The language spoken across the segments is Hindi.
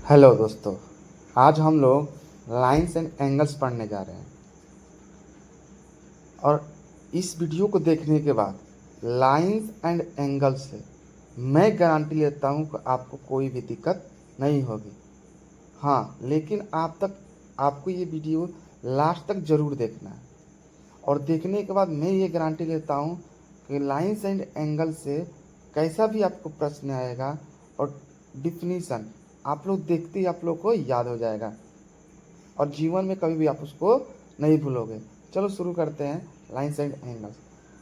हेलो दोस्तों, आज हम लोग लाइन्स एंड एंगल्स पढ़ने जा रहे हैं और इस वीडियो को देखने के बाद लाइन्स एंड एंगल्स से मैं गारंटी लेता हूं कि आपको कोई भी दिक्कत नहीं होगी। हाँ, लेकिन आपको ये वीडियो लास्ट तक ज़रूर देखना है और देखने के बाद मैं ये गारंटी लेता हूँ कि लाइन्स एंड एंगल से कैसा भी आपको प्रश्न आएगा और डिफिनीशन आप लोग देखते ही आप लोग को याद हो जाएगा और जीवन में कभी भी आप उसको नहीं भूलोगे। चलो शुरू करते हैं लाइन्स एंड एंगल्स।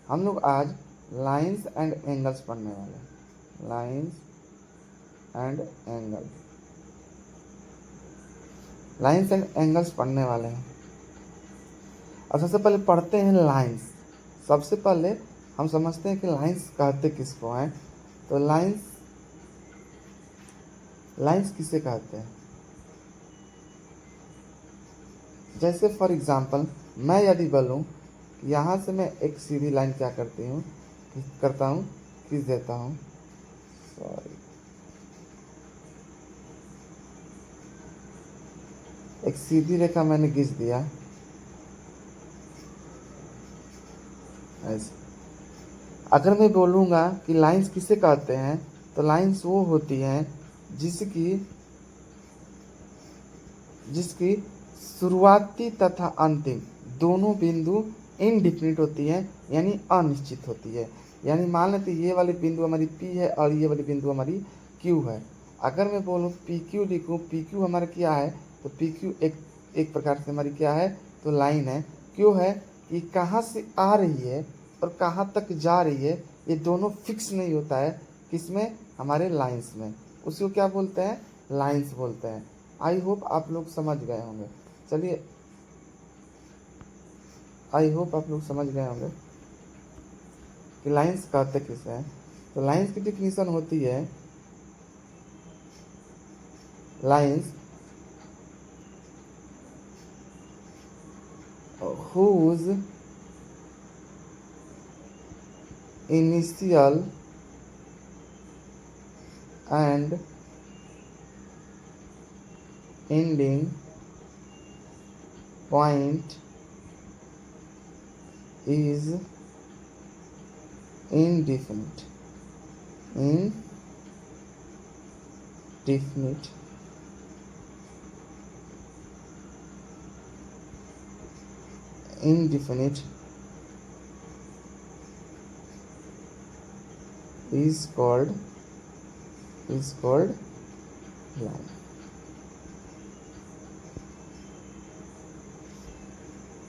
हम लोग आज लाइन्स एंड एंगल्स पढ़ने वाले हैं। Lines and angles, lines and angles पढ़ने वाले हैं। और सबसे पहले पढ़ते हैं लाइन्स। सबसे पहले हम समझते हैं कि लाइन्स कहते किसको हैं। तो लाइन्स लाइन्स किसे कहते हैं? जैसे फॉर एग्जांपल मैं यदि बोलूँ यहाँ से मैं एक सीधी लाइन क्या करता हूँ खींच देता हूँ। सॉरी, एक सीधी रेखा मैंने खींच दिया ऐसे। अगर मैं बोलूँगा कि लाइंस किसे कहते हैं तो लाइंस वो होती हैं जिसकी जिसकी शुरुआती तथा अंतिम दोनों बिंदु इनडिफिनिट होती है, यानी अनिश्चित होती है। यानी मान लेते ये वाली बिंदु हमारी P है और ये वाली बिंदु हमारी Q है। अगर मैं बोलूँ PQ लिखूँ, PQ हमारा क्या है तो PQ एक प्रकार से हमारी क्या है तो लाइन है। क्यों है कि कहाँ से आ रही है और कहाँ तक जा रही है ये दोनों फिक्स नहीं होता है। किसमें? हमारे लाइंस में। उसको क्या बोलते हैं? लाइंस बोलते हैं। आई होप आप लोग समझ गए होंगे। चलिए, आई होप आप लोग समझ गए होंगे कि लाइंस कहते किसे हैं। तो लाइंस की डिफिनीशन होती है lines whose initial and ending point is indefinite indefinite is called line।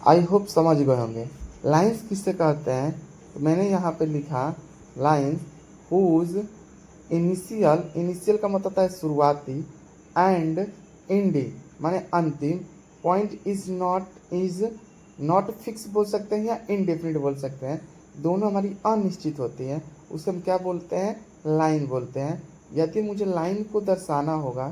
I hope समझ गए होंगे। लाइंस किससे कहते हैं तो मैंने यहाँ पे लिखा लाइंस हुज इनिशियल का मतलब होता है शुरुआती, एंड एंडिंग माने अंतिम, पॉइंट इज नॉट फिक्स बोल सकते हैं या इनडेफिनिट बोल सकते हैं। दोनों हमारी अनिश्चित होती हैं, उसे हम क्या बोलते हैं? लाइन बोलते हैं। यदि मुझे लाइन को दर्शाना होगा,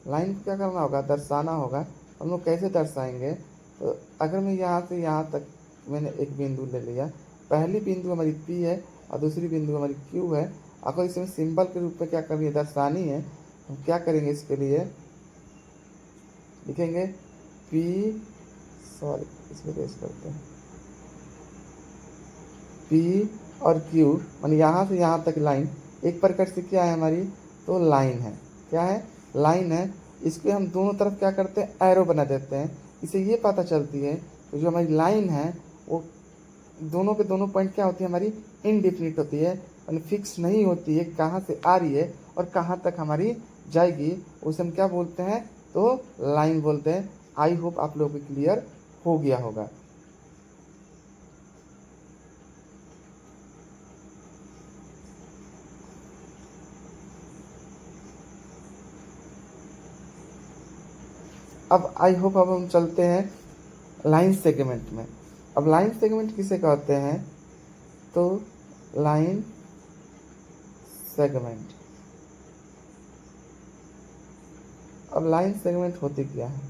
लाइन को क्या करना होगा? दर्शाना होगा। हम लोग कैसे दर्शाएंगे? तो अगर मैं यहाँ से यहाँ तक मैंने एक बिंदु ले लिया, पहली बिंदु हमारी P है और दूसरी बिंदु हमारी Q है। अगर इसमें सिंबल के रूप में क्या करनी है? दर्शानी है। हम क्या करेंगे? इसके लिए लिखेंगे P, सॉरी इसमें पेश करते हैं P और Q, मान यहाँ से यहाँ तक लाइन एक प्रकार से क्या है हमारी तो लाइन है। क्या है? लाइन है। इसके हम दोनों तरफ क्या करते हैं? एरो बना देते हैं। इससे ये पता चलती है कि जो हमारी लाइन है वो दोनों के दोनों पॉइंट क्या होती है? हमारी इनडिफिनिट होती है, यानी फिक्स नहीं होती है कहाँ से आ रही है और कहाँ तक हमारी जाएगी। उसे हम क्या बोलते हैं? तो लाइन बोलते हैं। आई होप आप लोगों को क्लियर हो गया होगा। अब आई होप अब हम चलते हैं लाइन सेगमेंट में। अब लाइन सेगमेंट किसे कहते हैं तो लाइन सेगमेंट। अब लाइन सेगमेंट होती क्या है?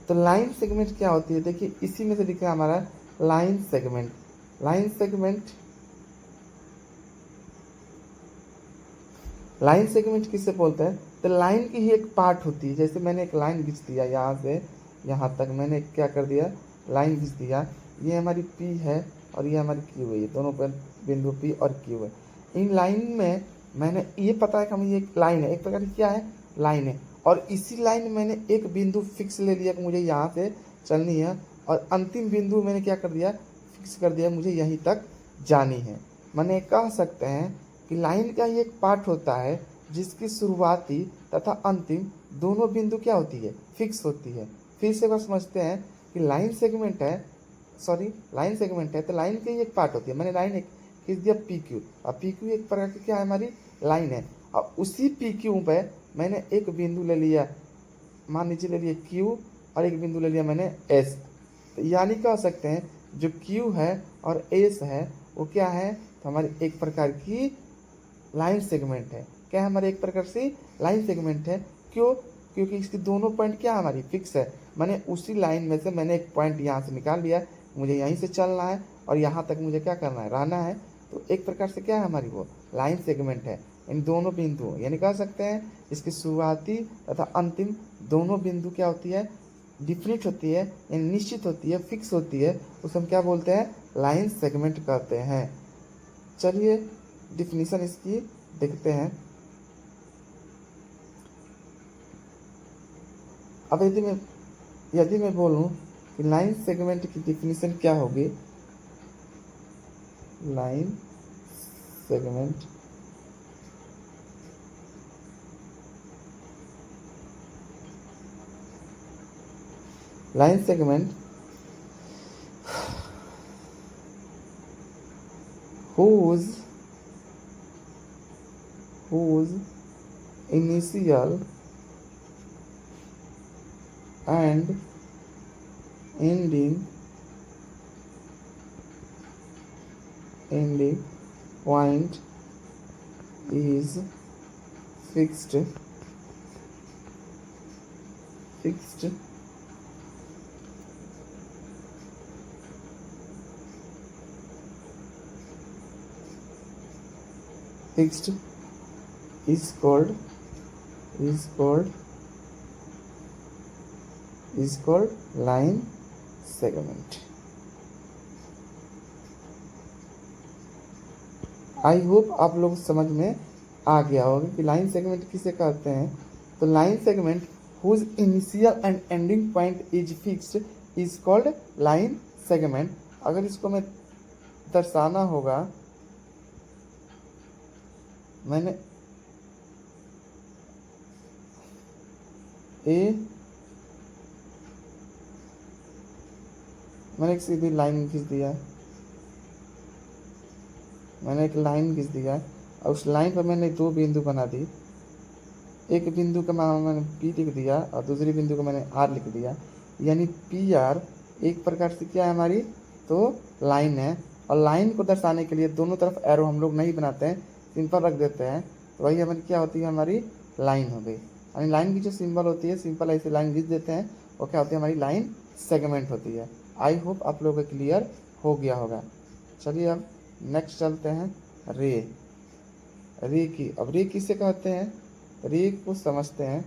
तो लाइन सेगमेंट क्या होती है? देखिए इसी में से लिखा है हमारा लाइन सेगमेंट। लाइन सेगमेंट किससे बोलते हैं? तो लाइन की ही एक पार्ट होती है। जैसे मैंने एक लाइन खींच दिया यहाँ से यहाँ तक, मैंने क्या कर दिया, लाइन खींच दिया। ये हमारी P है और ये हमारी Q है, ये दोनों पर बिंदु P और Q है। इन लाइन में मैंने ये पता है कि हम ये एक लाइन है, एक प्रकार की क्या है, लाइन है, और इसी लाइन में मैंने एक बिंदु फिक्स ले लिया कि मुझे यहाँ से चलनी है, और अंतिम बिंदु मैंने क्या कर दिया, फिक्स कर दिया, मुझे यहीं तक जानी है। मैंने कह सकते हैं कि लाइन का ही एक पार्ट होता है जिसकी शुरुआती तथा अंतिम दोनों बिंदु क्या होती है, फिक्स होती है। फिर से बस समझते हैं कि लाइन सेगमेंट है, लाइन सेगमेंट है तो लाइन की ही एक पार्ट होती है। मैंने लाइन एक खींच दिया PQ, अब PQ एक प्रकार की क्या है, हमारी लाइन है। अब उसी PQ पे मैंने एक बिंदु ले लिया, मान लीजिए ले लिया Q, और एक बिंदु ले लिया मैंने S। तो यानी कह सकते हैं जो Q है और S है वो क्या है, तो हमारी एक प्रकार की लाइन सेगमेंट है। क्या है, हमारे एक प्रकार से लाइन सेगमेंट है। क्यों, क्योंकि इसकी दोनों पॉइंट क्या हमारी फिक्स है। मैंने उसी लाइन में से मैंने एक पॉइंट यहाँ से निकाल लिया, मुझे यहीं से चलना है और यहाँ तक मुझे क्या करना है, रहना है। तो एक प्रकार से क्या है, हमारी वो लाइन सेगमेंट है। इन दोनों बिंदुओं यानी कह सकते हैं इसकी शुरुआती तथा अंतिम दोनों बिंदु क्या होती है, डिफिनिट होती है, यानी निश्चित होती है, फिक्स होती है, उसे हम क्या बोलते हैं, लाइन सेगमेंट कहते हैं। चलिए डिफिनीशन इसकी देखते हैं। अब यदि मैं बोलूं कि लाइन सेगमेंट की डिफिनीशन क्या होगी, line segment whose initial and ending point is fixed is called line segment। I hope आप लोग समझ में आ गया होगा कि लाइन सेगमेंट किसे कहते हैं। तो line segment whose initial and ending point is fixed is called line segment। अगर इसको मैं दर्शाना होगा, मैंने एक सीधी लाइन खींच दिया, और उस लाइन पर मैंने दो बिंदु बना दी। एक बिंदु का मैंने P लिख दिया और दूसरी बिंदु को मैंने R लिख दिया, यानी PR एक प्रकार से क्या है, हमारी तो लाइन है। और लाइन को दर्शाने के लिए दोनों तरफ एरो हम लोग नहीं बनाते हैं, सिंपल रख देते हैं, तो वही हमारी क्या होती है, हमारी लाइन हो गई। यानी लाइन की जो सिंबल होती है, सिंपल ऐसे लाइन खींच देते हैं, वो क्या होती है, हमारी लाइन सेगमेंट होती है। आई होप आप लोगों को क्लियर हो गया होगा। चलिए अब नेक्स्ट चलते हैं, रे की। अब रे किसे कहते हैं, रे को समझते हैं।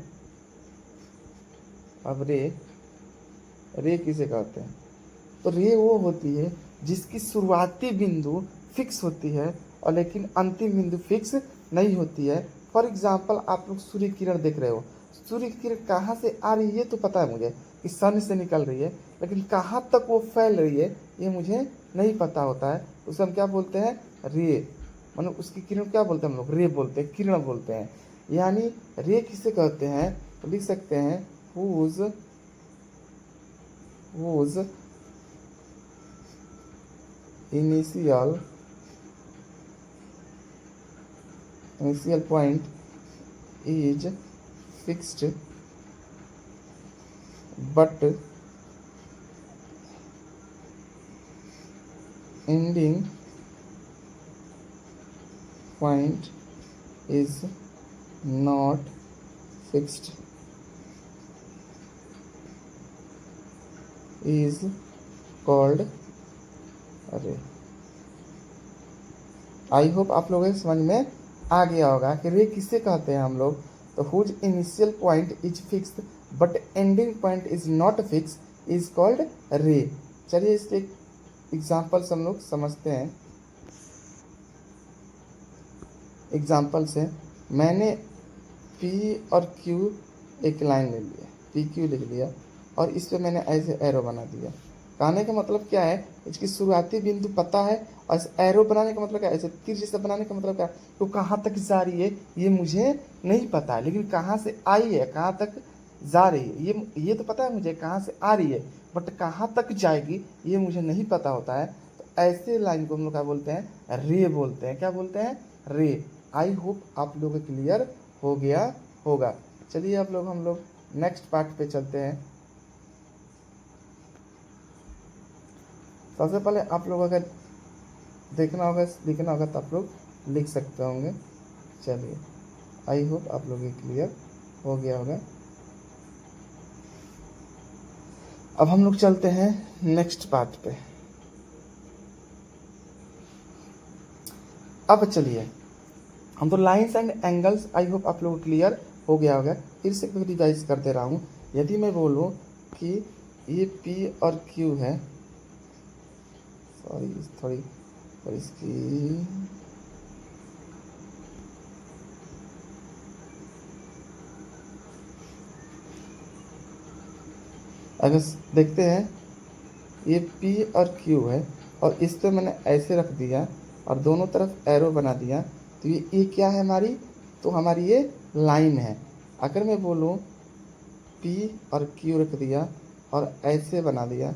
अब रे किसे कहते हैं, तो रे वो होती है जिसकी शुरुआती बिंदु फिक्स होती है और लेकिन अंतिम बिंदु फिक्स नहीं होती है। फॉर एग्जाम्पल आप लोग सूर्य किरण देख रहे हो, सूर्य की किरण कहाँ से आ रही है तो पता है मुझे कि सन से निकल रही है, लेकिन कहाँ तक वो फैल रही है ये मुझे नहीं पता होता है। उसे हम क्या बोलते हैं, रे, मतलब उसकी किरण क्या बोलते हैं हम लोग, रे बोलते हैं, किरण बोलते हैं। यानी रे किसे कहते हैं, तो लिख सकते हैं whose initial point is fixed but ending point is not fixed is called रे। आई होप आप लोगों को समझ में आ गया होगा कि रे किसे कहते हैं हम लोग। तो whose initial point is fixed but ending point is not fix is called ray. चलिए इसके एग्जाम्पल्स हम लोग समझते हैं। एग्जाम्पल से मैंने P और Q एक लाइन ले लिया, PQ लिख लिया और इस पे मैंने ऐसे एरो बना दिया। कहने का मतलब क्या है, इसकी शुरुआती बिंदु पता है और इस एरो बनाने का मतलब क्या है, ऐसे तीर जैसा बनाने का मतलब क्या है, तो कहाँ तक जा रही है ये मुझे नहीं पता है, लेकिन कहाँ से आई है, कहाँ तक जा रही है ये तो पता है मुझे कहाँ से आ रही है, बट कहाँ तक जाएगी ये मुझे नहीं पता होता है। तो ऐसे लाइन को हम लोग क्या बोलते हैं, रे बोलते हैं। क्या बोलते हैं, रे। आई होप आप लोग क्लियर हो गया होगा। चलिए आप लोग हम लोग नेक्स्ट पार्ट पे चलते हैं। सबसे पहले आप लोग अगर देखना होगा लिखना होगा तो आप लोग लिख सकते होंगे। चलिए आई होप आप लोग ये क्लियर हो गया होगा। अब हम लोग चलते हैं नेक्स्ट पार्ट पे। अब चलिए हम तो lines and angles, I hope आप लोग क्लियर हो गया होगा। फिर से रिवाइज कर दे रहा हूँ। यदि मैं बोलूँ कि ये P और Q है, सॉरी थोड़ी और इसकी अगर देखते हैं ये P और Q है और इस पे मैंने ऐसे रख दिया और दोनों तरफ एरो बना दिया, तो ये क्या है हमारी, तो हमारी ये लाइन है। अगर मैं बोलूँ P और Q रख दिया और ऐसे बना दिया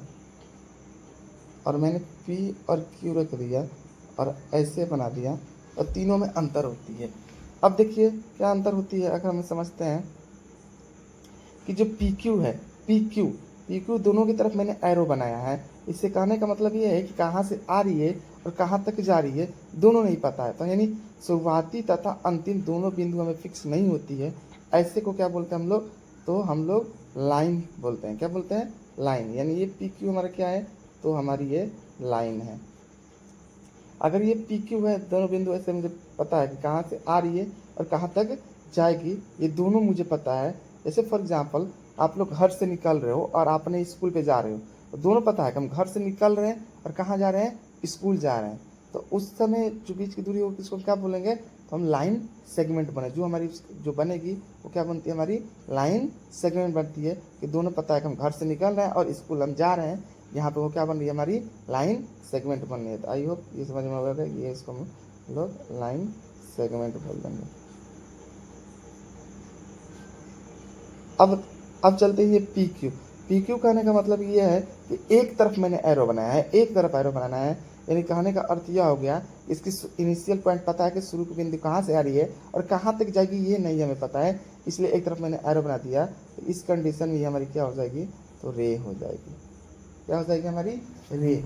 और मैंने P और Q रख दिया और ऐसे बना दिया, और तीनों में अंतर होती है। अब देखिए क्या अंतर होती है, अगर हम समझते हैं कि जो PQ है, PQ दोनों की तरफ मैंने एरो बनाया है। इससे कहने का मतलब ये है कि कहाँ से आ रही है और कहाँ तक जा रही है दोनों नहीं पता है। तो यानी शुरुआती तथा अंतिम दोनों बिंदु हमें फिक्स नहीं होती है। ऐसे को क्या बोलते हैं हम लोग, तो हम लोग लाइन बोलते हैं। क्या बोलते हैं, लाइन। यानी ये PQ हमारा क्या है, तो हमारी ये लाइन है। अगर ये PQ है, दोनों बिंदु ऐसे मुझे पता है कि कहाँ से आ रही है और कहाँ तक जाएगी, ये दोनों मुझे पता है। जैसे फॉर एग्जांपल आप लोग घर से निकल रहे हो और आपने स्कूल पे जा रहे हो, तो दोनों पता है कि हम घर से निकल रहे हैं और कहाँ जा रहे हैं, स्कूल जा रहे हैं। तो उस समय जो बीच की दूरी होगी उसको क्या बोलेंगे, तो हम लाइन सेगमेंट बने, जो हमारी जो बनेगी वो क्या बनती है, हमारी लाइन सेगमेंट बनती है कि दोनों पता है कि हम घर से निकल रहे हैं और स्कूल हम जा रहे हैं। यहाँ पे वो क्या बन रही है, हमारी लाइन सेगमेंट बन रही है। तो आई होप ये समझ में होगा, ये इसको हम लोग लाइन सेगमेंट बोल देंगे। अब चलते हैं ये PQ कहने का मतलब ये है कि एक तरफ मैंने एरो बनाया है, एक तरफ एरो बनाना है। यानी कहने का अर्थ यह हो गया, इसकी इनिशियल पॉइंट पता है कि शुरू की बिंदु कहाँ से आ रही है और कहाँ तक जाएगी ये नहीं हमें पता है, इसलिए एक तरफ मैंने एरो बना दिया। तो इस कंडीशन में हमारी क्या हो जाएगी, तो रे हो जाएगी। क्या हो जाएगी, हमारी रे।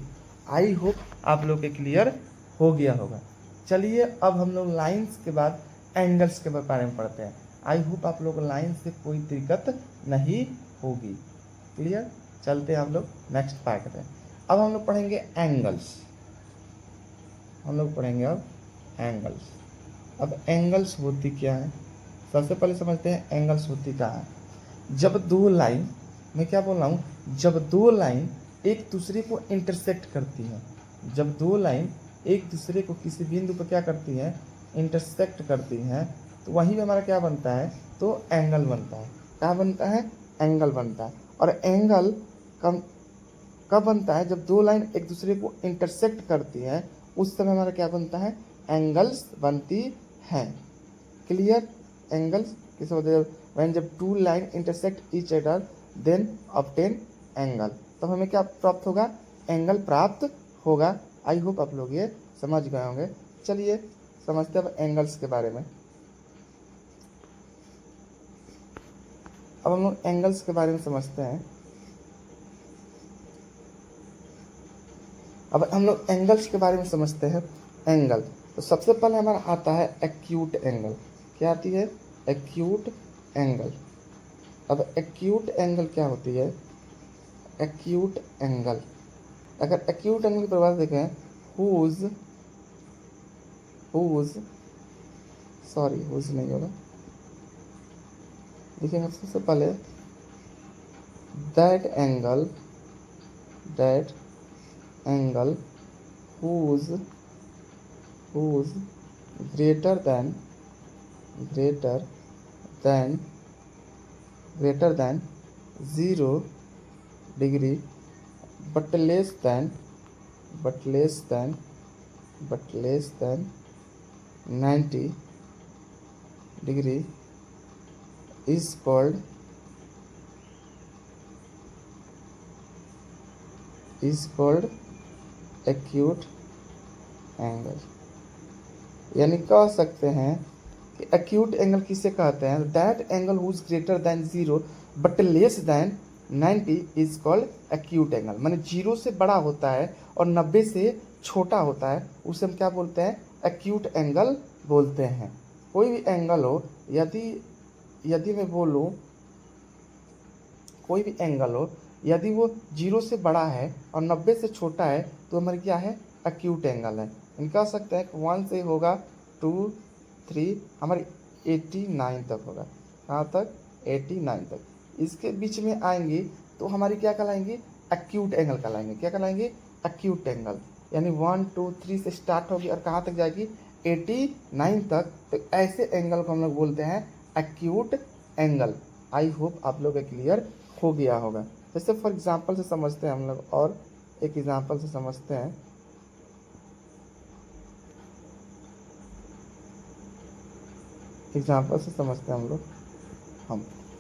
आई होप आप लोग के क्लियर हो गया होगा। चलिए अब हम लोग लाइंस के बाद एंगल्स के बारे में पढ़ते हैं। आई होप आप लोग लाइन से कोई दिक्कत नहीं होगी। क्लियर, चलते हैं हम लोग नेक्स्ट पार्ट पे। अब हम लोग पढ़ेंगे एंगल्स। हम लोग पढ़ेंगे अब एंगल्स। अब एंगल्स होती क्या है, सबसे पहले समझते हैं एंगल्स होती क्या है। जब दो लाइन, मैं क्या बोल रहा हूँ, जब दो लाइन एक दूसरे को इंटरसेक्ट करती हैं, जब दो लाइन एक दूसरे को किसी बिंदु पर क्या करती हैं, इंटरसेक्ट करती हैं, तो वहीं पे हमारा क्या बनता है, तो एंगल बनता है। क्या बनता है, एंगल बनता है। और एंगल कब कब बनता है, जब दो लाइन एक दूसरे को इंटरसेक्ट करती हैं, उस समय हमारा क्या बनता है, एंगल्स बनती हैं। क्लियर, एंगल्स किस वजह, व्हेन जब two line intersect each other then obtain angle, तो हमें क्या प्राप्त होगा, एंगल प्राप्त होगा। आई होप आप लोग ये समझ गए होंगे। चलिए समझते हैं अब एंगल्स के बारे में। अब हम लोग एंगल्स के बारे में समझते हैं। अब हम लोग एंगल्स के बारे में समझते हैं। एंगल, तो सबसे पहले हमारा आता है एक्यूट एंगल। क्या आती है, एक्यूट एंगल। अब एक्यूट एंगल क्या होती है, एक्यूट एंगल, अगर एक्यूट एंगल की परिभाषा देखें, हुज हुज सॉरी हुज नहीं होगा, लिखेंगे सबसे पहले that angle whose greater than greater than 0 degree but less than 90 degree is called acute angle. यानी कह सकते हैं कि एक्यूट एंगल किसे कहते हैं, that angle whose greater than 0 but less than 90 is called acute angle. माने 0 से बड़ा होता है और 90 से छोटा होता है, उसे हम क्या बोलते हैं, एक्यूट एंगल बोलते हैं। कोई भी एंगल हो, यदि मैं बोलूँ कोई भी एंगल हो, यदि वो 0 से बड़ा है और 90 से छोटा है तो हमारी क्या है, एक्यूट एंगल है। हम कह सकते हैं 1 से होगा 2 3 हमारी 89 तक होगा। कहाँ तक, 89 तक। इसके बीच में आएंगी तो हमारी क्या कहलाएंगी, एक्यूट एंगल कहलाएंगे। क्या कहलाएंगे, एक्यूट एंगल। यानी 1 2 3 से स्टार्ट होगी और कहाँ तक जाएगी, 89 तक। तो ऐसे एंगल को हम लोग बोलते हैं एक्यूट एंगल। आई होप आप लोग क्लियर हो गया होगा। जैसे फॉर एग्जांपल से समझते हैं हम लोग, और एक एग्जांपल से समझते हैं। हम लोग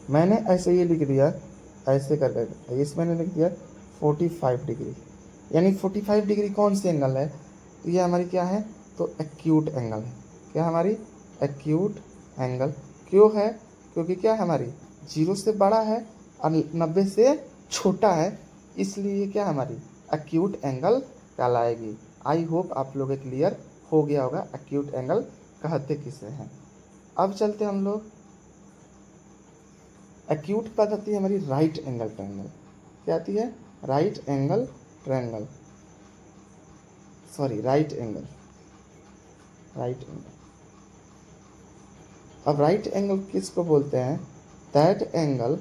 मैंने ऐसे ये लिख दिया, ऐसे करके इस मैंने लिख दिया 45 डिग्री। यानी 45 डिग्री कौन सी एंगल है, तो ये हमारी क्या है, तो एक्यूट एंगल है। क्या हमारी, एक्यूट एंगल। क्यों है, क्योंकि क्या है हमारी 0 से बड़ा है और 90 से छोटा है, इसलिए क्या हमारी एक्यूट एंगल कहलाएगी। आई होप आप लोग क्लियर हो गया होगा एक्यूट एंगल कहते किसे हैं। अब चलते हम लोग, एक्यूट के बाद आती है हमारी राइट एंगल ट्रायंगल। क्या आती है, right angle triangle, sorry right angle. अब राइट एंगल किसको बोलते हैं, that angle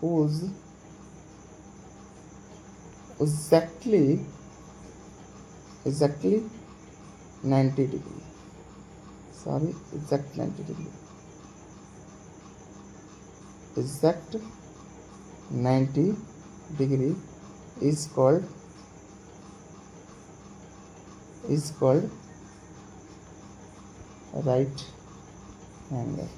whose exactly 90 degree, sorry exact 90 degree, exact 90 degree is called right angle.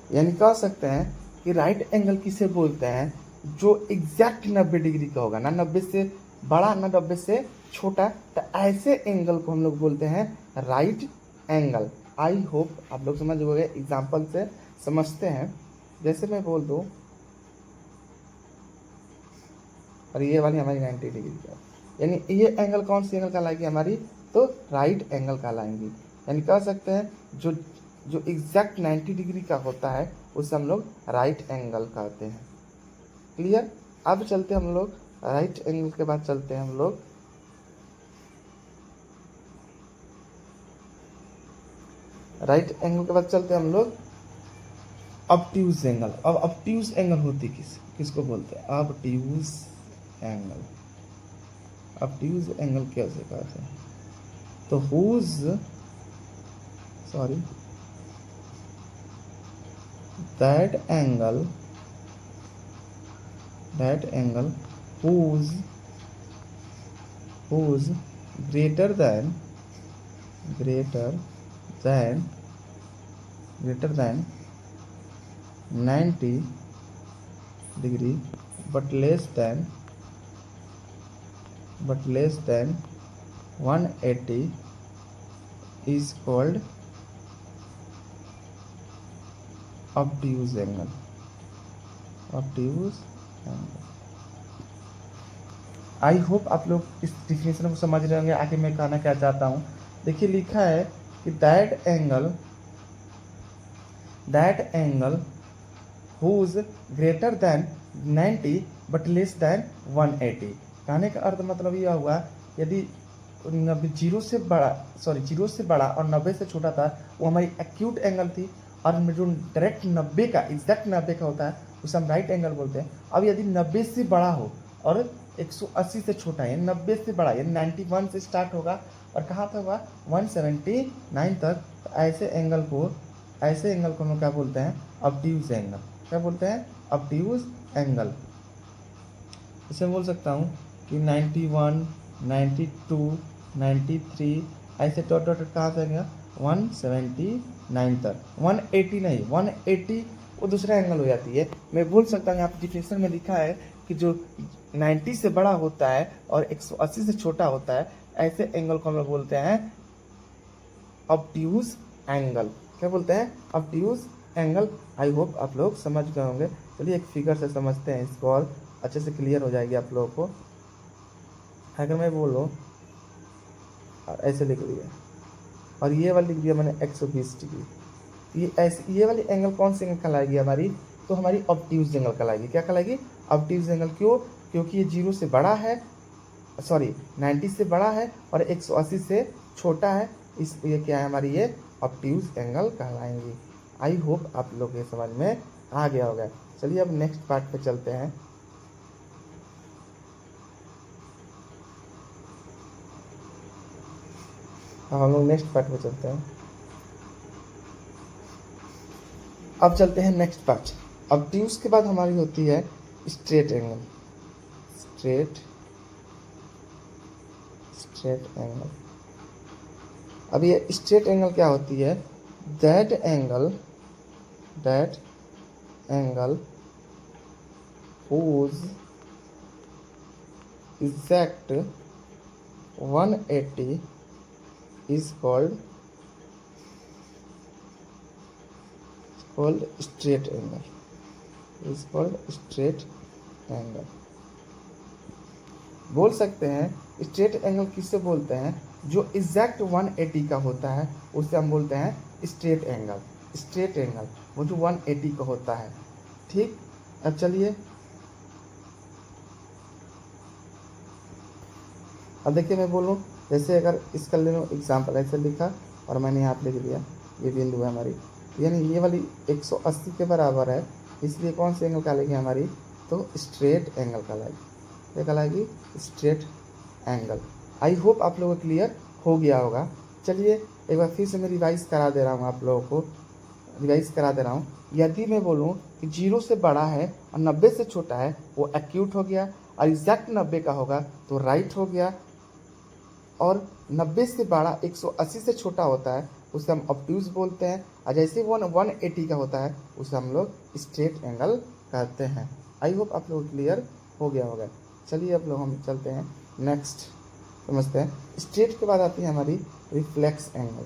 यानी कह सकते हैं कि राइट एंगल किसे बोलते हैं, जो एग्जैक्ट 90 डिग्री का होगा, ना 90 से बड़ा ना 90 से छोटा, तो ऐसे एंगल को हम लोग बोलते हैं राइट एंगल। आई होप आप लोग समझ गए, एग्जाम्पल से समझते हैं। जैसे मैं बोल दूं, और ये वाली हमारी 90 डिग्री का, यानी ये एंगल कौन सी एंगल कहलाएगी हमारी, तो राइट एंगल कहलाएंगी। यानी कह सकते हैं जो एग्जैक्ट 90 डिग्री का होता है उसे हम लोग राइट एंगल कहते हैं। क्लियर। अब चलते हम लोग राइट एंगल के बाद चलते हैं हम लोग ऑब्ट्यूज एंगल। अब ऑब्ट्यूज एंगल होती किसको बोलते हैं, ऑब्ट्यूज एंगल कैसे कहते हैं, तो that angle whose greater than 90 degree but less than 180 is called obtuse angle। I hope आप लोग इस डिफिनेशन को समझ रहे होंगे। आगे मैं कहना क्या चाहता हूँ, देखिए लिखा है कि that angle whose greater than 90 but less than 180। कहने का अर्थ मतलब यह हुआ, यदि 90 जीरो से बड़ा, सॉरी जीरो से बड़ा और 90 से छोटा था, वो हमारी एक्यूट एंगल थी। और जो डायरेक्ट 90 का, एग्जैक्ट 90 का होता है उसे हम राइट एंगल बोलते हैं। अब यदि 90 से बड़ा हो और 180 से छोटा है, 90 से बड़ा यानी 91 से स्टार्ट होगा और कहाँ तक होगा 179 तक, तो ऐसे एंगल को हम लोग क्या बोलते हैं, ऑब्ट्यूज एंगल। क्या बोलते हैं, ऑब्ट्यूज एंगल। इसे बोल सकता हूँ कि 91, 92, 93 ऐसे डॉट डॉट कहाँ से आएगा 179 तक। 180 नहीं, 180 वो दूसरा एंगल हो जाती है। मैं बोल सकता हूँ यहाँ पे डिफिनेशन में लिखा है कि जो 90 से बड़ा होता है और 180 से छोटा होता है, ऐसे एंगल को हम लोग बोलते हैं ऑब्ट्यूज एंगल। क्या बोलते हैं, ऑब्ट्यूज एंगल। आई होप आप लोग समझ गए होंगे। चलिए एक फिगर से समझते हैं इसको और अच्छे से क्लियर हो जाएगी आप लोगों को। अगर मैं बोलूँ ऐसे लिख दिया और ये वाली लिख दिया मैंने 120 डिग्री, ये वाली एंगल कौन सी एंगल कहलाएगी हमारी, तो हमारी ऑब्ट्यूज एंगल कहलाएगी। क्या कहलाएगी, ऑब्ट्यूज एंगल। क्यों, क्योंकि ये 0 से बड़ा है, सॉरी 90 से बड़ा है और 180 से छोटा है, इसलिए क्या है हमारी ये ऑब्ट्यूज एंगल कहलाएंगी। आई होप आप लोग ये समझ में आ गया होगा। चलिए अब नेक्स्ट पार्ट पे चलते हैं। हम लोग नेक्स्ट पार्ट पे चलते हैं। अब चलते हैं नेक्स्ट पार्ट। ऑब्ट्यूज के बाद हमारी होती है स्ट्रेट एंगल। Straight angle. अब ये स्ट्रेट एंगल क्या होती है, that angle whose exact 180 is called straight angle, is called straight angle। बोल सकते हैं स्ट्रेट एंगल किससे बोलते हैं, जो एग्जैक्ट 180 का होता है उसे हम बोलते हैं स्ट्रेट एंगल। स्ट्रेट एंगल वो जो 180 का होता है। ठीक, अब चलिए अब देखिए मैं बोलूँ, जैसे अगर इसका ले लो एग्जाम्पल, ऐसे लिखा और मैंने यहाँ पे लिख दिया ये बिंदु है हमारी, यानी ये वाली 180 के बराबर है, इसलिए कौन सी एंगल कहलाएगी हमारी, तो स्ट्रेट एंगल कहलाएगी। क्या कहलाएगी, स्ट्रेट एंगल। आई होप आप लोगों को क्लियर हो गया होगा। चलिए एक बार फिर से मैं रिवाइज करा दे रहा हूँ, आप लोगों को रिवाइज करा दे रहा हूँ। यदि मैं बोलूँ कि 0 से बड़ा है और 90 से छोटा है, वो एक्यूट हो गया, और एग्जैक्ट 90 का होगा तो राइट हो गया, और 90 से बड़ा 180 से छोटा होता है उसे हम ऑब्ट्यूज बोलते हैं, और जैसे 180 का होता है उसे हम लोग स्ट्रेट एंगल कहते हैं। आई होप आप लोग क्लियर हो गया होगा। चलिए अब लोग हम चलते हैं नेक्स्ट, समझते हैं। स्ट्रेट के बाद आती है हमारी reflex angle.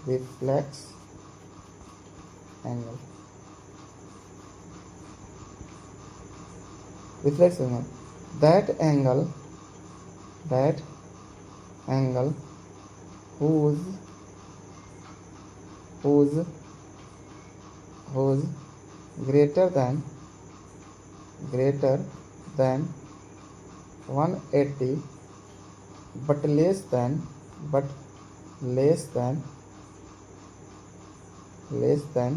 Reflex angle, reflex angle, that angle whose greater than 180 but less than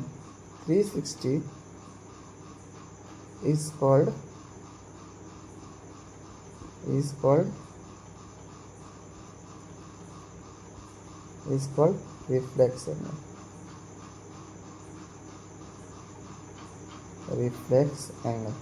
360 is called reflex angle। Reflex angle,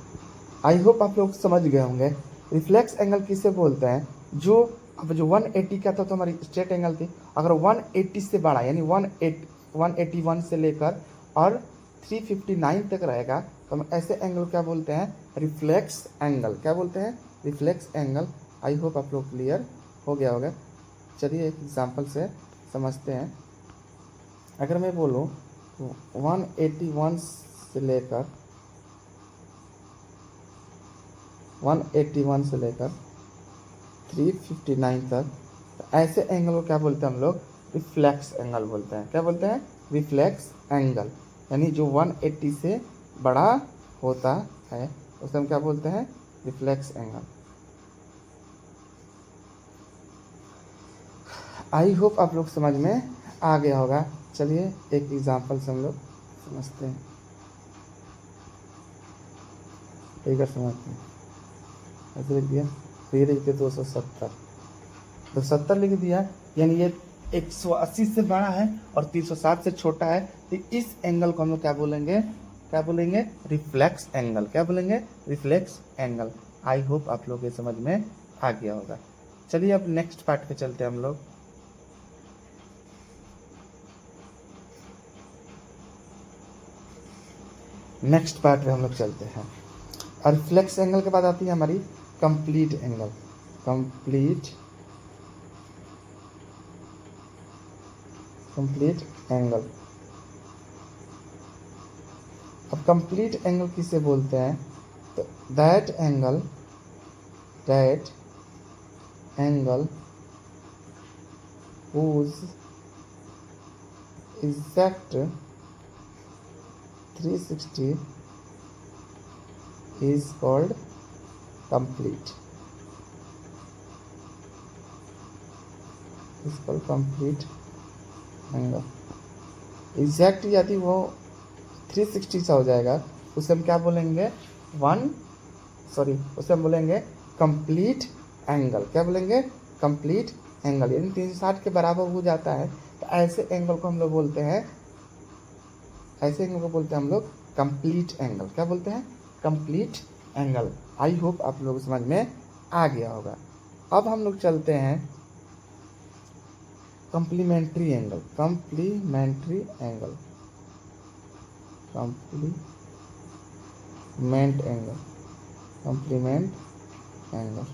I hope आप लोग समझ गए होंगे। रिफ्लेक्स एंगल किसे बोलते हैं, जो अब जो 180 का था तो हमारी स्ट्रेट एंगल थी, अगर 180 से बड़ा यानी 181 से लेकर और 359 तक रहेगा तो हम ऐसे एंगल क्या बोलते हैं, रिफ्लेक्स एंगल। क्या बोलते हैं, रिफ्लेक्स एंगल। आई होप आप लोग क्लियर हो गया होगा। चलिए एक एग्जांपल से समझते हैं। अगर मैं बोलूँ 181 से लेकर 359 तक, तो ऐसे एंगल को क्या बोलते हैं हम लोग, रिफ्लेक्स एंगल बोलते हैं। क्या बोलते हैं, रिफ्लेक्स एंगल। यानी जो 180 से बड़ा होता है उसे हम क्या बोलते हैं, रिफ्लेक्स एंगल। आई होप आप लोग समझ में आ गया होगा। चलिए एक एग्जाम्पल से हम लोग समझते हैं, एक समझते हैं। ऐसे लिख दिया, तो ये लिख दिया 270, 270 लिख दिया, यानी ये 180 से बड़ा है और 360 से छोटा है, तो इस एंगल को हम लोग क्या बोलेंगे, क्या बोलेंगे, रिफ्लेक्स एंगल। क्या बोलेंगे, रिफ्लेक्स एंगल। आई होप आप लोग ये समझ में आ गया होगा। चलिए अब नेक्स्ट पार्ट पे चलते हैं हम लोग। नेक्स्ट पार्ट पे हम लोग चलते हैं, और रिफ्लेक्स एंगल के बाद आती है हमारी कंप्लीट एंगल। Complete angle. अब कंप्लीट एंगल किसे बोलते हैं, तो that angle whose exact 360 is called complete, is called complete angle. Exact यदि वो 360 सा हो जाएगा, उसे हम क्या बोलेंगे, उसे हम बोलेंगे कंप्लीट एंगल। क्या बोलेंगे, कंप्लीट एंगल। यदि 360 के बराबर हो जाता है तो ऐसे एंगल को हम लोग बोलते हैं, ऐसे एंगल को बोलते हैं हम लोग कंप्लीट एंगल। क्या बोलते हैं, कंप्लीट एंगल। आई होप आप लोग समझ में आ गया होगा। अब हम लोग चलते हैं कंप्लीमेंट्री एंगल। Complement angle.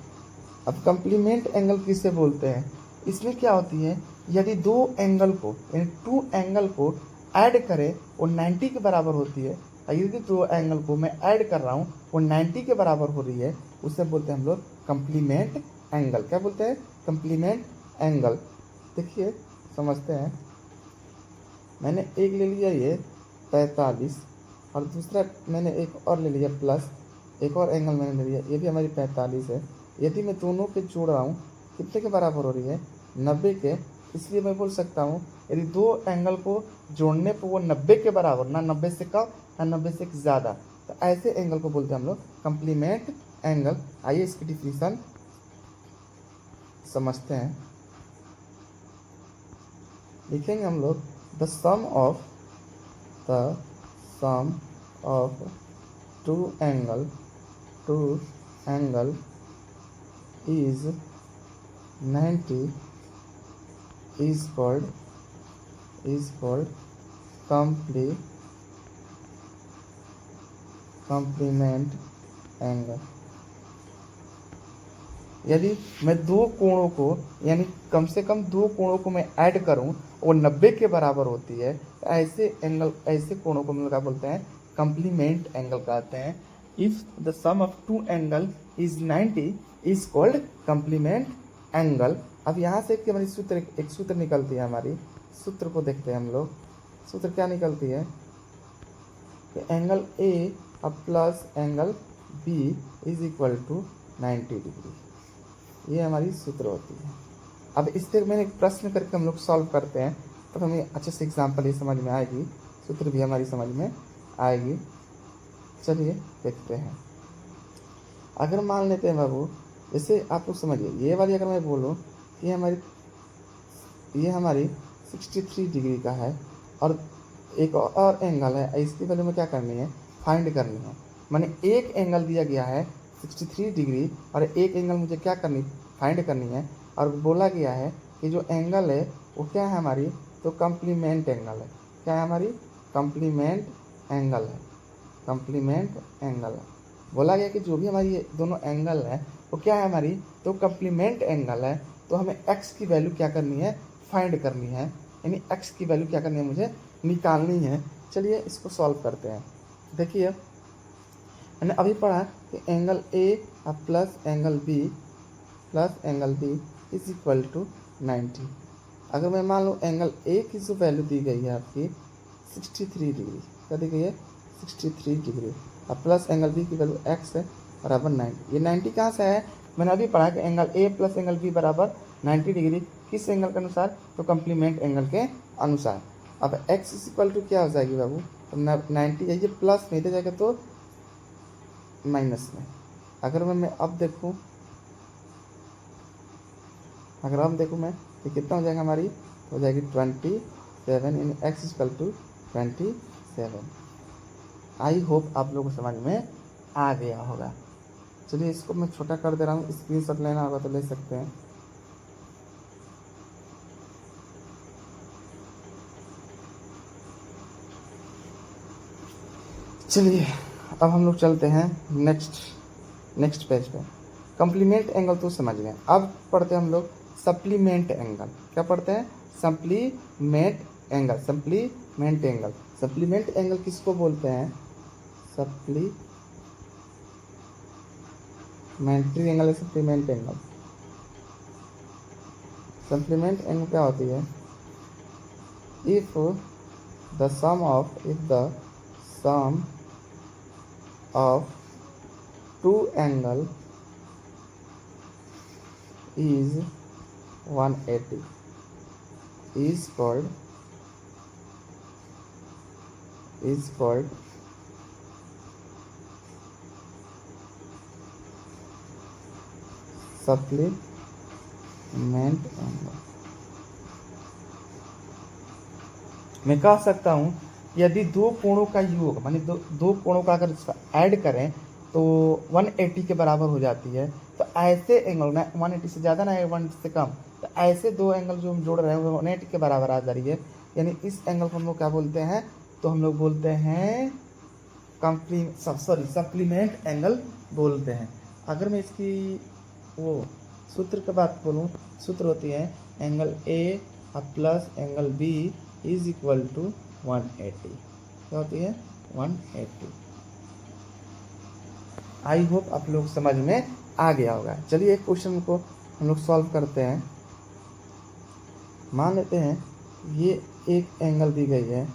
अब कंप्लीमेंट एंगल किसे बोलते हैं, इसमें क्या होती है, यदि दो एंगल को, यानी टू एंगल को ऐड करें, वो 90 के बराबर होती है, और यदि दो एंगल को मैं ऐड कर रहा हूँ वो 90 के बराबर हो रही है, उसे बोलते हैं हम लोग कंप्लीमेंट एंगल। क्या बोलते हैं, कंप्लीमेंट एंगल। देखिए समझते हैं, मैंने एक ले लिया ये 45, और दूसरा मैंने एक और ले लिया प्लस, एक और एंगल मैंने ले लिया, ये भी हमारी 45 है। यदि मैं दोनों के जोड़ रहा हूँ, कितने के बराबर हो रही है, 90 के। इसलिए मैं बोल सकता हूँ यदि दो एंगल को जोड़ने पर वो 90 के बराबर, ना 90 से कम ना 90 से ज़्यादा, तो ऐसे एंगल को बोलते हैं हम लोग कंप्लीमेंट एंगल। आइए इसकी डिफिनीशन समझते हैं। लिखेंगे हम लोग the sum of two angle is 90 is called complement angle. यदि मैं दो कोणों को, यानी कम से कम दो कोणों को मैं ऐड करूं, वो 90 के बराबर होती है, तो ऐसे एंगल, ऐसे कोणों को हम लोग क्या बोलते हैं, कंप्लीमेंट एंगल कहते हैं। If the sum of two angle is 90 is called complement angle. अब यहाँ से हमारी एक सूत्र निकलती है, हमारी सूत्र को देखते हैं हम लोग। सूत्र क्या निकलती है कि एंगल ए अब plus angle B is equal to 90 degree, ये हमारी सूत्र होती है। अब इस पर मैंने एक प्रश्न करके हम लोग सॉल्व करते हैं, तब तो हमें अच्छे से एग्जाम्पल ये समझ में आएगी, सूत्र भी हमारी समझ में आएगी। चलिए देखते हैं। अगर मान लेते हैं बाबू, जैसे आप लोग समझिए, ये वाली अगर मैं बोलूँ कि ये हमारी 63 डिग्री का है, और एक और एंगल है, इसकी वैल्यू में क्या करनी है, फाइंड करनी है। मैंने एक एंगल दिया गया है 63 डिग्री, और एक एंगल मुझे क्या करनी, फाइंड करनी है। और बोला गया है कि जो एंगल है वो क्या है हमारी, तो कंप्लीमेंट एंगल है। क्या है हमारी, कंप्लीमेंट एंगल है, कंप्लीमेंट एंगल है। बोला गया कि जो भी हमारी ये दोनों एंगल है वो क्या है हमारी, तो कंप्लीमेंट एंगल है। तो हमें x की वैल्यू क्या करनी है, फाइंड करनी है, यानी x की वैल्यू क्या करनी है, मुझे निकालनी है। चलिए इसको सॉल्व करते हैं। देखिए मैंने अभी पढ़ा कि angle A plus angle B is equal to 90। अगर मैं मान लो एंगल ए की जो वैल्यू दी गई है आपकी 63 डिग्री, क्या दी गई है, 63 डिग्री, और प्लस एंगल बी की वैल्यू x है बराबर 90। ये 90 कहाँ से है, मैंने अभी पढ़ा कि angle A plus angle B बराबर 90 डिग्री किस एंगल के अनुसार, तो कम्प्लीमेंट एंगल के अनुसार। अब x इक्वल टू क्या हो जाएगी बाबू, तो 90 जाइए प्लस में, इधर जाएगा तो माइनस में। अगर मैं अब देखूँ, अगर अब देखूँ मैं, तो कितना हो जाएगा हमारी, हो जाएगी 27 in x equal to 27। I hope आप लोगों को समझ में आ गया होगा। चलिए इसको मैं छोटा कर दे रहा हूँ, स्क्रीनशॉट लेना होगा तो ले सकते हैं। चलिए अब हम लोग चलते हैं नेक्स्ट पेज पे। कम्प्लीमेंट एंगल तो समझ गए, अब पढ़ते हैं हम लोग सप्लीमेंट एंगल। क्या पढ़ते हैं, supplement angle. Supplement angle, supplement angle किसको बोलते हैं, सप्लीमेंट्री एंगल है सप्लीमेंट एंगल। सप्लीमेंट एंगल क्या होती है, if the sum of two angle is 180 is called supplement angle. मैं कह सकता हूँ यदि दो कोणों का योग माने दो कोणों का अगर इसका ऐड करें तो 180 के बराबर हो जाती है, तो ऐसे एंगल ना 180 से ज़्यादा ना 1 से कम, तो ऐसे दो एंगल जो हम जोड़ रहे हैं वो 180 के बराबर आ जा रही है, यानी इस एंगल को हम लोग क्या बोलते हैं, तो हम लोग बोलते हैं सप्लीमेंट एंगल बोलते हैं। अगर मैं इसकी वो सूत्र की बात बोलूँ, सूत्र होती है angle A plus angle B is equal to 180। क्या होती है, 180। आई होप आप लोग समझ में आ गया होगा। चलिए एक क्वेश्चन को हम लोग सॉल्व करते हैं। मान लेते हैं ये एक एंगल दी गई है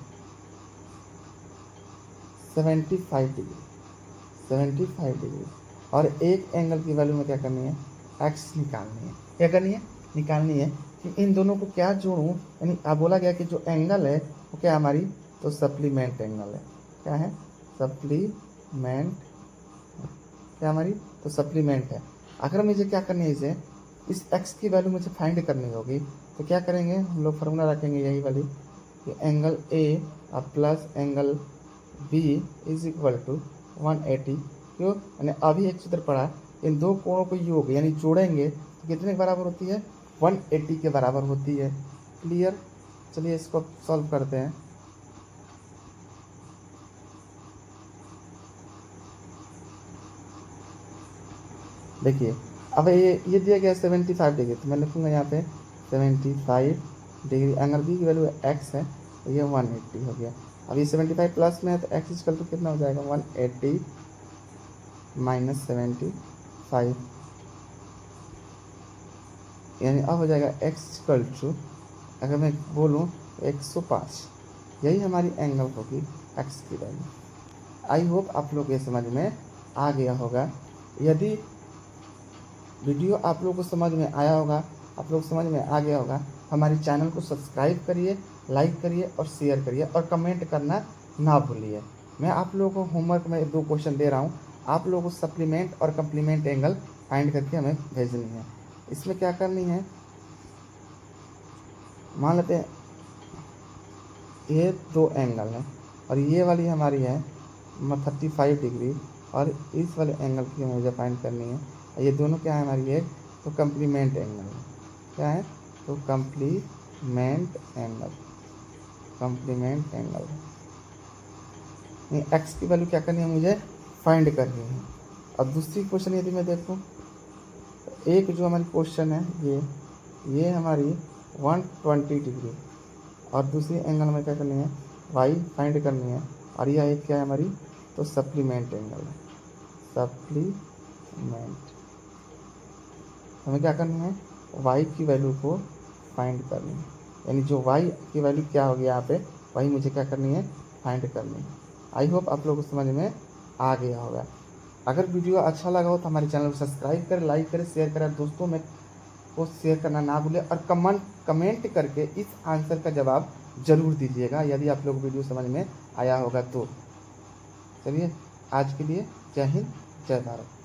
75 डिग्री और एक एंगल की वैल्यू में क्या करनी है, x निकालनी है। क्या करनी है, निकालनी है कि इन दोनों को क्या जोड़ूं, यानी अब बोला गया कि जो एंगल है वो क्या हमारी, तो सप्लीमेंट एंगल है। क्या है, सप्लीमेंट, क्या हमारी, तो सप्लीमेंट है। अगर मुझे क्या करनी है, इसे इस x की वैल्यू मुझे फाइंड करनी होगी, तो क्या करेंगे हम लोग, फार्मूला रखेंगे यही वाली कि angle A plus angle B is equal to 180। क्यों, मैंने अभी एक सूत्र पढ़ा, इन दो कोणों को योग यानी जोड़ेंगे तो कितने के बराबर होती है, 180 के बराबर होती है। क्लियर। चलिए इसको सॉल्व करते हैं। देखिए अब ये दिया गया 75 डिग्री, तो मैं लिखूँगा यहाँ पे 75 डिग्री, एंगल बी की वैल्यू x है, तो ये 180 हो गया। अब ये 75 प्लस में है तो x इक्वल टू कितना हो जाएगा, 180 माइनस 75, यानी अब हो जाएगा x इक्वल टू, अगर मैं बोलूँ तो 105। यही हमारी एंगल होगी x की वैल्यू। आई होप आप लोग ये समझ में आ गया होगा। यदि वीडियो आप लोग को समझ में आया होगा, आप लोग समझ में आ गया होगा, हमारे चैनल को सब्सक्राइब करिए, लाइक करिए और शेयर करिए और कमेंट करना ना भूलिए। मैं आप लोगों को होमवर्क में 2 क्वेश्चन दे रहा हूँ, आप लोगों को सप्लीमेंट और कम्प्लीमेंट एंगल फाइंड करके हमें भेजनी है। इसमें क्या करनी है, मान लेते हैं ये 2 एंगल हैं और ये वाली हमारी है 35 डिग्री और इस वाले एंगल की मुझे फाइंड करनी है। ये दोनों क्या है हमारी, एक तो कम्प्लीमेंट एंगल है। क्या है, तो complement angle, complement angle x की वैल्यू क्या करनी है, मुझे फाइंड करनी है। अब दूसरी क्वेश्चन यदि मैं देखूँ, एक जो हमारी क्वेश्चन है ये हमारी 120 डिग्री और दूसरी एंगल में क्या करनी है, वाई फाइंड करनी है, और यह एक क्या है हमारी, तो सप्लीमेंट एंगल है, सप्लीमेंट। हमें क्या करनी है, y की वैल्यू को फाइंड करनी है, यानी जो y की वैल्यू क्या होगी यहाँ पे, वही मुझे क्या करनी है, फाइंड करनी है। आई होप आप लोगों को समझ में आ गया होगा। अगर वीडियो अच्छा लगा हो तो हमारे चैनल को सब्सक्राइब करें, लाइक करें, शेयर करें, दोस्तों में को शेयर करना ना भूलें और कमेंट करके इस आंसर का जवाब ज़रूर दीजिएगा यदि आप लोग वीडियो समझ में आया होगा तो। चलिए आज के लिए जय हिंद जय भारत।